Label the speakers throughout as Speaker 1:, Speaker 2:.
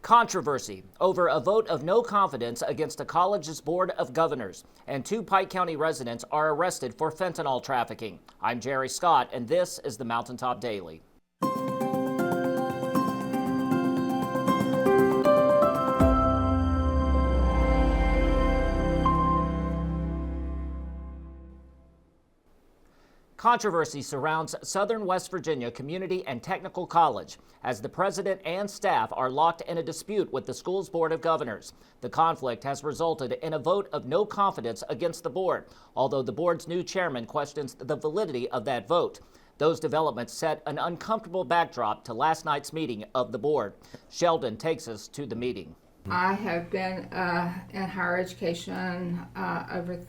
Speaker 1: Controversy over a vote of no confidence against the college's Board of Governors, and 2 Pike County residents are arrested for fentanyl trafficking. I'm Jerry Scott, and this is the Mountaintop Daily. Controversy surrounds Southern West Virginia Community and Technical College as the president and staff are locked in a dispute with the school's Board of Governors. The conflict has resulted in a vote of no confidence against the board, although the board's new chairman questions the validity of that vote. Those developments set an uncomfortable backdrop to last night's meeting of the board. Sheldon takes us to the meeting.
Speaker 2: I have been in higher education over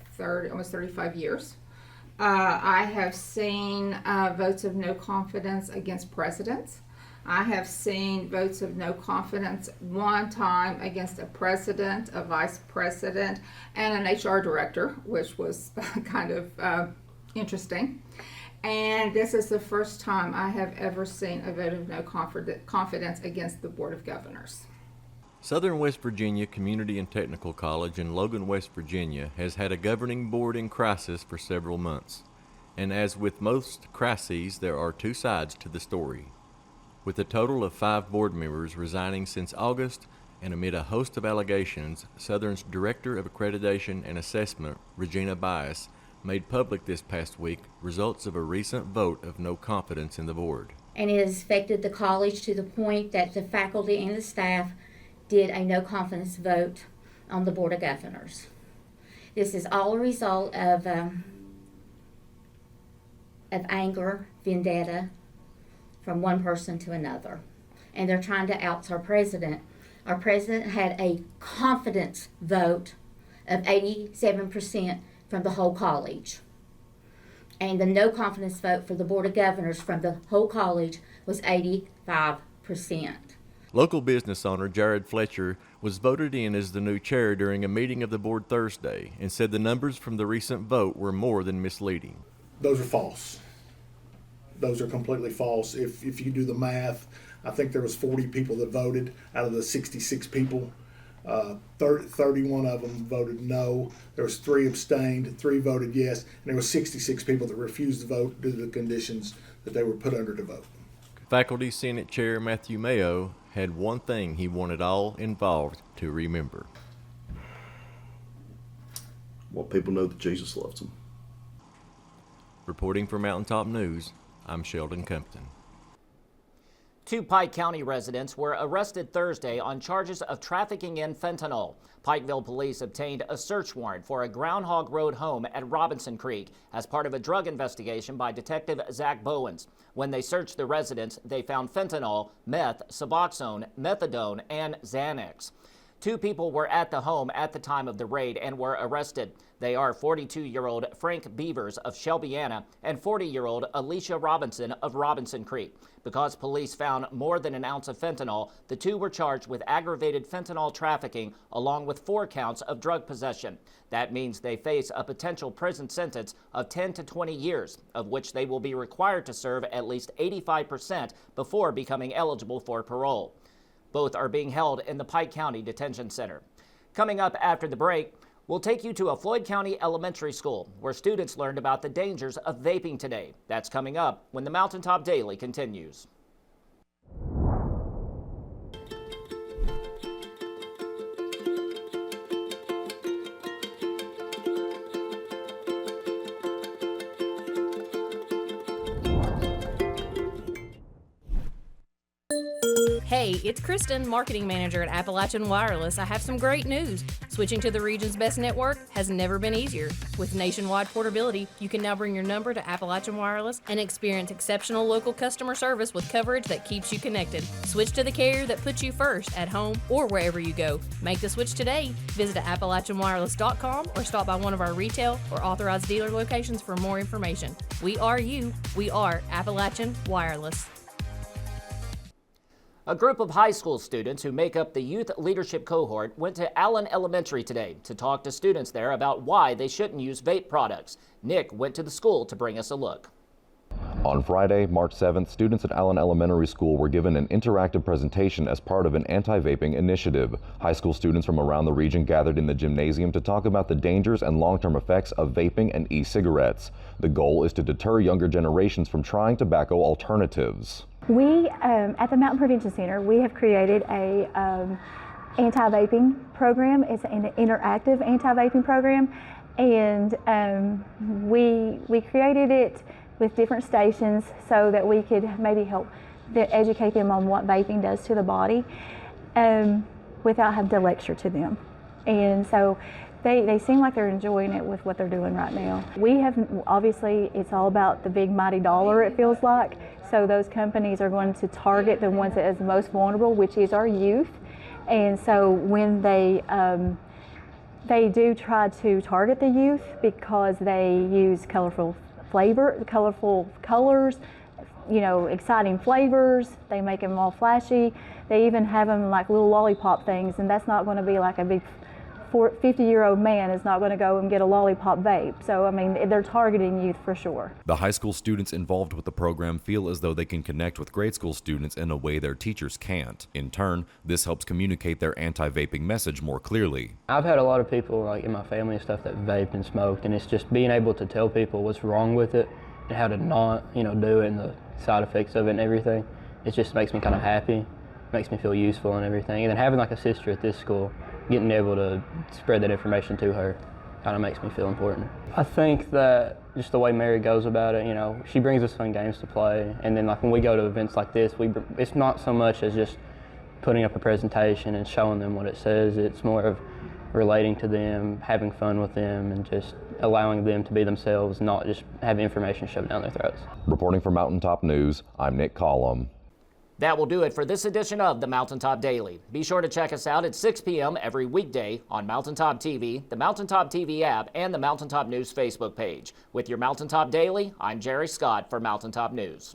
Speaker 2: almost 35 years. I have seen votes of no confidence against presidents. I have seen votes of no confidence one time against a president, a vice president, and an HR director, which was kind of interesting. And this is the first time I have ever seen a vote of no confidence against the Board of Governors.
Speaker 3: Southern West Virginia Community and Technical College in Logan, West Virginia has had a governing board in crisis for several months. And as with most crises, there are 2 sides to the story. With a total of 5 board members resigning since August and amid a host of allegations, Southern's Director of Accreditation and Assessment, Regina Bias, made public this past week results of a recent vote of no confidence in the board.
Speaker 4: And it has affected the college to the point that the faculty and the staff did a no confidence vote on the Board of Governors. This is all a result of anger, vendetta from one person to another. And they're trying to oust our president. Our president had a confidence vote of 87% from the whole college. And the no confidence vote for the Board of Governors from the whole college was 85%.
Speaker 3: Local business owner Jared Fletcher was voted in as the new chair during a meeting of the board Thursday and said the numbers from the recent vote were more than misleading.
Speaker 5: Those are false. Those are completely false. If you do the math, I think there was 40 people that voted out of the 66 people. 31 of them voted no. There was 3 abstained, 3 voted yes, and there were 66 people that refused to vote due to the conditions that they were put under to vote.
Speaker 3: Faculty Senate Chair Matthew Mayo had one thing he wanted all involved to remember.
Speaker 6: Want people to know that Jesus loves them.
Speaker 3: Reporting for Mountaintop News, I'm Sheldon Compton.
Speaker 1: 2 Pike County residents were arrested Thursday on charges of trafficking in fentanyl. Pikeville police obtained a search warrant for a Groundhog Road home at Robinson Creek as part of a drug investigation by Detective Zach Bowens. When they searched the residence, they found fentanyl, meth, Suboxone, methadone, and Xanax. 2 people were at the home at the time of the raid and were arrested. They are 42-year-old Frank Beavers of Shelbyana and 40-year-old Alicia Robinson of Robinson Creek. Because police found more than an ounce of fentanyl, the 2 were charged with aggravated fentanyl trafficking along with 4 counts of drug possession. That means they face a potential prison sentence of 10 to 20 years, of which they will be required to serve at least 85% before becoming eligible for parole. Both are being held in the Pike County Detention Center. Coming up after the break, we'll take you to a Floyd County elementary school where students learned about the dangers of vaping today. That's coming up when the Mountaintop Daily continues.
Speaker 7: Hey, it's Kristen, Marketing Manager at Appalachian Wireless. I have some great news. Switching to the region's best network has never been easier. With nationwide portability, you can now bring your number to Appalachian Wireless and experience exceptional local customer service with coverage that keeps you connected. Switch to the carrier that puts you first at home or wherever you go. Make the switch today. Visit AppalachianWireless.com or stop by one of our retail or authorized dealer locations for more information. We are you. We are Appalachian Wireless.
Speaker 1: A group of high school students who make up the youth leadership cohort went to Allen Elementary today to talk to students there about why they shouldn't use vape products. Nick went to the school to bring us a look.
Speaker 8: On Friday, March 7th, students at Allen Elementary School were given an interactive presentation as part of an anti-vaping initiative. High school students from around the region gathered in the gymnasium to talk about the dangers and long-term effects of vaping and e-cigarettes. The goal is to deter younger generations from trying tobacco alternatives.
Speaker 9: We, at the Mountain Prevention Center, we have created a anti-vaping program. It's an interactive anti-vaping program, and we created it with different stations so that we could maybe help educate them on what vaping does to the body without having to lecture to them. And so they seem like they're enjoying it with what they're doing right now. We have, obviously, it's all about the big mighty dollar, it feels like. So those companies are going to target the ones that is most vulnerable, which is our youth. And so when they do try to target the youth because they use colorful colors, you know, exciting flavors. They make them all flashy. They even have them like little lollipop things, and that's not going to be like a big 50-year-old man is not going to go and get a lollipop vape. So, I mean, they're targeting youth for sure.
Speaker 10: The high school students involved with the program feel as though they can connect with grade school students in a way their teachers can't. In turn, this helps communicate their anti-vaping message more clearly.
Speaker 11: I've had a lot of people like in my family and stuff that vaped and smoked, and it's just being able to tell people what's wrong with it and how to not, you know, do it and the side effects of it and everything. It just makes me kind of happy, makes me feel useful and everything. And then having like a sister at this school, getting able to spread that information to her kind of makes me feel important. I think that just the way Mary goes about it, you know, she brings us fun games to play, and then like when we go to events like this, it's not so much as just putting up a presentation and showing them what it says. It's more of relating to them, having fun with them, and just allowing them to be themselves, not just have information shoved down their throats.
Speaker 8: Reporting for Mountaintop News, I'm Nick Collum.
Speaker 1: That will do it for this edition of the Mountaintop Daily. Be sure to check us out at 6 p.m. every weekday on Mountaintop TV, the Mountaintop TV app, and the Mountaintop News Facebook page. With your Mountaintop Daily, I'm Jerry Scott for Mountaintop News.